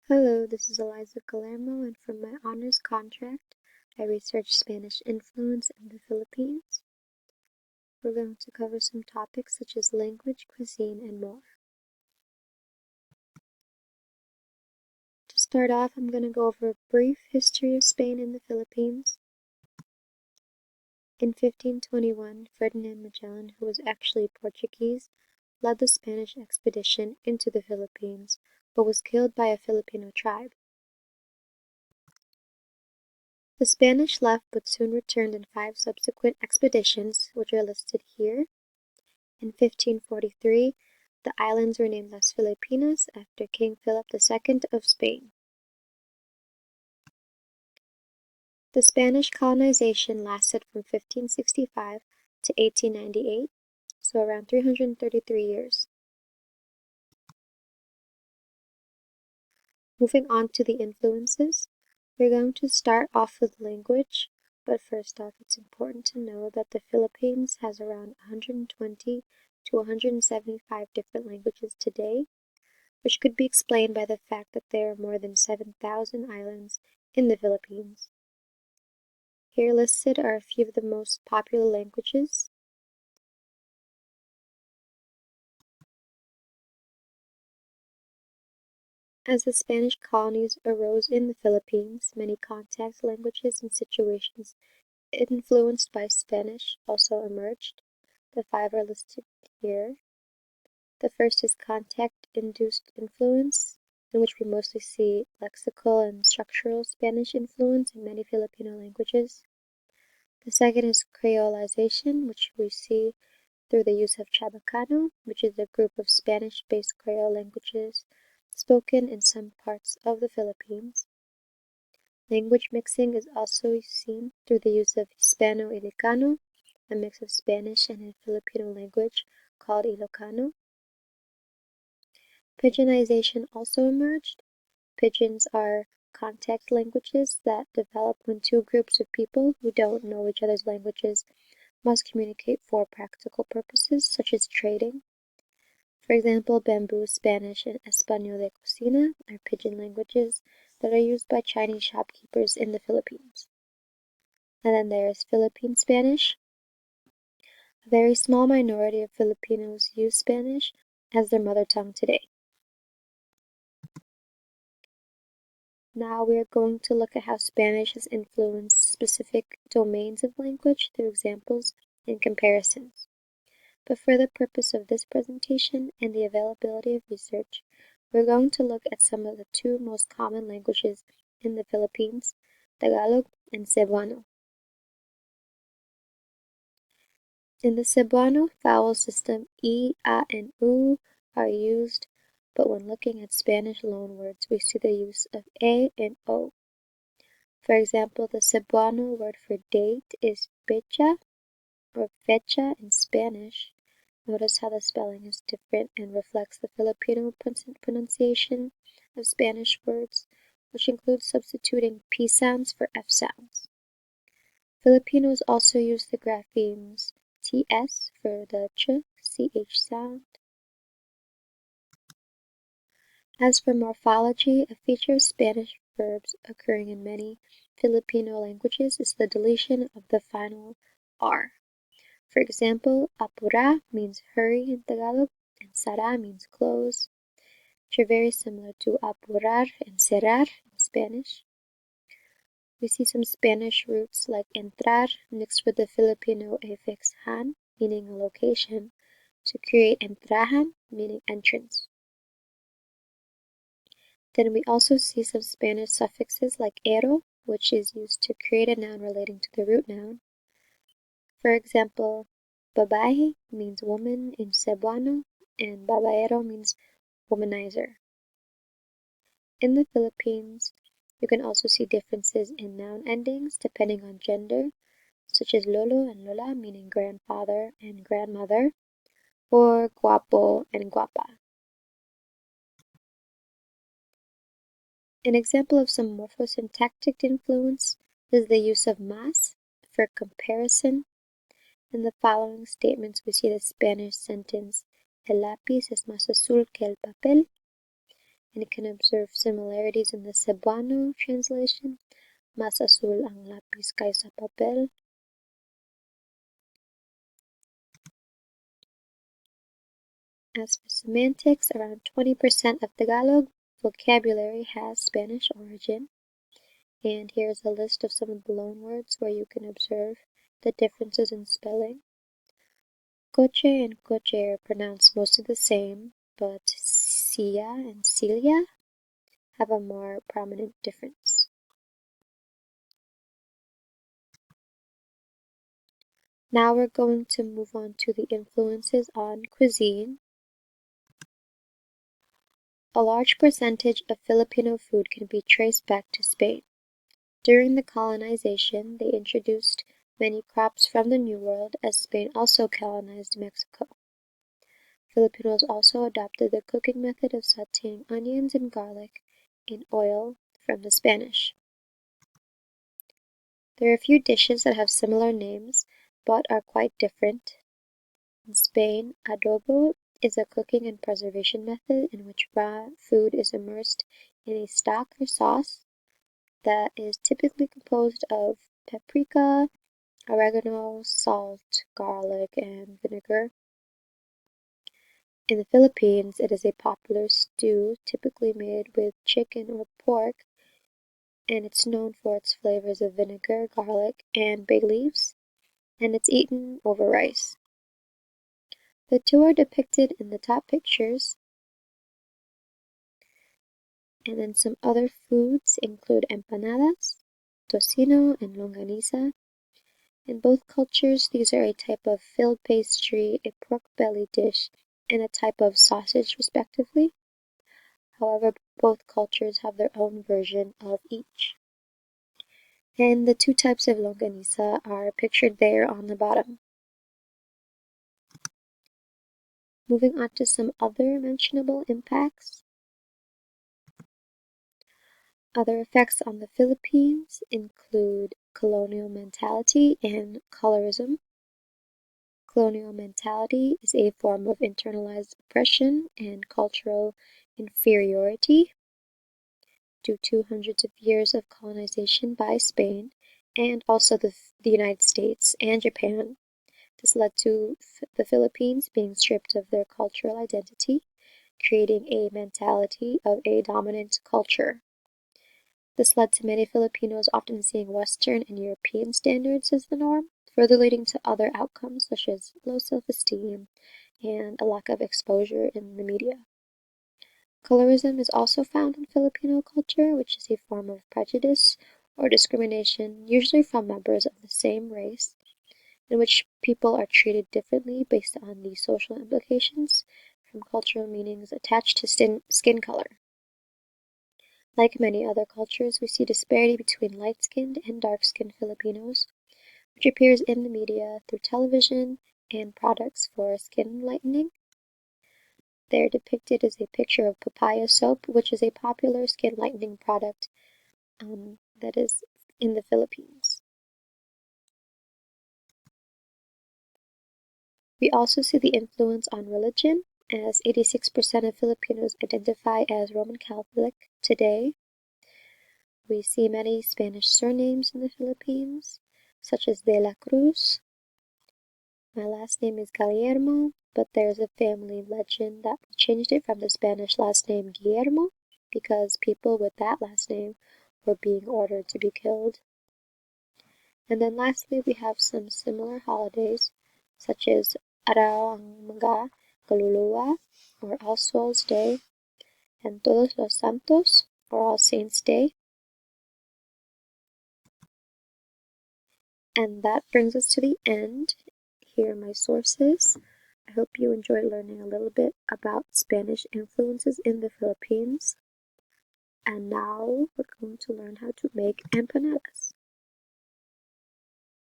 Hello, this is Eliza Galermo, and for my honors contract, I researched Spanish influence in the Philippines. We're going to cover some topics such as language, cuisine, and more. To start off, I'm going to go over a brief history of Spain in the Philippines. In 1521, Ferdinand Magellan, who was actually Portuguese, led the Spanish expedition into the Philippines, but was killed by a Filipino tribe. The Spanish left but soon returned in 5 subsequent expeditions, which are listed here. In 1543, the islands were named Las Filipinas after King Philip II of Spain. The Spanish colonization lasted from 1565 to 1898, so around 333 years. Moving on to the influences, we're going to start off with language, but first off, it's important to know that the Philippines has around 120 to 175 different languages today, which could be explained by the fact that there are more than 7,000 islands in the Philippines. Here listed are a few of the most popular languages. As the Spanish colonies arose in the Philippines, many contact languages and situations influenced by Spanish also emerged. The 5 are listed here. The first is contact-induced influence, in which we mostly see lexical and structural Spanish influence in many Filipino languages. The second is creolization, which we see through the use of Chabacano, which is a group of Spanish-based Creole languages spoken in some parts of the Philippines. Language mixing is also seen through the use of Hispano-Ilocano, a mix of Spanish and a Filipino language called Ilocano. Pidginization also emerged. Pidgins are contact languages that develop when 2 groups of people who don't know each other's languages must communicate for practical purposes, such as trading. For example, Bamboo Spanish and Español de Cocina are pidgin languages that are used by Chinese shopkeepers in the Philippines. And then there is Philippine Spanish. A very small minority of Filipinos use Spanish as their mother tongue today. Now we are going to look at how Spanish has influenced specific domains of language through examples and comparisons. But for the purpose of this presentation and the availability of research, we're going to look at some of the 2 most common languages in the Philippines, Tagalog and Cebuano. In the Cebuano vowel system, E, A, and U are used, but when looking at Spanish loanwords, we see the use of A and O. For example, the Cebuano word for date is fecha, or fecha in Spanish. Notice how the spelling is different and reflects the Filipino pronunciation of Spanish words, which includes substituting P sounds for F sounds. Filipinos also use the graphemes TS for the CH sound. As for morphology, a feature of Spanish verbs occurring in many Filipino languages is the deletion of the final R. For example, apura means hurry in Tagalog, and sara means close, which are very similar to apurar and cerrar in Spanish. We see some Spanish roots like entrar mixed with the Filipino affix han, meaning a location, to create entrahan, meaning entrance. Then we also see some Spanish suffixes like ero, which is used to create a noun relating to the root noun. For example, babae means woman in Cebuano, and babaero means womanizer. In the Philippines, you can also see differences in noun endings depending on gender, such as lolo and lola meaning grandfather and grandmother, or guapo and guapa. An example of some morphosyntactic influence is the use of más for comparison. In the following statements, we see the Spanish sentence, el lápiz es más azul que el papel, and you can observe similarities in the Cebuano translation, mas azul ang lapis kaysa papel. As for semantics, around 20% of Tagalog vocabulary has Spanish origin. And here's a list of some of the loanwords where you can observe the differences in spelling. Coche and coche are pronounced mostly the same, but silla and cilia have a more prominent difference. Now we're going to move on to the influences on cuisine. A large percentage of Filipino food can be traced back to Spain. During the colonization, they introduced many crops from the New World as Spain also colonized Mexico. Filipinos also adopted the cooking method of sautéing onions and garlic in oil from the Spanish. There are a few dishes that have similar names, but are quite different. In Spain, adobo is a cooking and preservation method in which raw food is immersed in a stock or sauce that is typically composed of paprika, oregano, salt, garlic, and vinegar. In the Philippines, it is a popular stew typically made with chicken or pork, and it's known for its flavors of vinegar, garlic, and bay leaves, and it's eaten over rice. The two are depicted in the top pictures, and then some other foods include empanadas, tocino, and longaniza. In both cultures, these are a type of filled pastry, a pork belly dish, and a type of sausage, respectively. However, both cultures have their own version of each. And the two types of longaniza are pictured there on the bottom. Moving on to some other mentionable impacts. Other effects on the Philippines include colonial mentality and colorism. Colonial mentality is a form of internalized oppression and cultural inferiority due to hundreds of years of colonization by Spain and also the United States and Japan. This led to the Philippines being stripped of their cultural identity, creating a mentality of a dominant culture. This led to many Filipinos often seeing Western and European standards as the norm, further leading to other outcomes such as low self-esteem and a lack of exposure in the media. Colorism is also found in Filipino culture, which is a form of prejudice or discrimination, usually from members of the same race, in which people are treated differently based on the social implications from cultural meanings attached to skin color. Like many other cultures, we see disparity between light-skinned and dark-skinned Filipinos, which appears in the media through television and products for skin lightening. They're depicted as a picture of papaya soap, which is a popular skin lightening product that is in the Philippines. We also see the influence on religion, as 86% of Filipinos identify as Roman Catholic today. We see many Spanish surnames in the Philippines, such as De la Cruz. My last name is Guillermo, but there's a family legend that we changed it from the Spanish last name Guillermo because people with that last name were being ordered to be killed. And then lastly, we have some similar holidays, such as Araw ang mga Kaluluwa, or All Souls Day, and Todos los Santos, or All Saints Day. And that brings us to the end. Here are my sources. I hope you enjoyed learning a little bit about Spanish influences in the Philippines. And now we're going to learn how to make empanadas.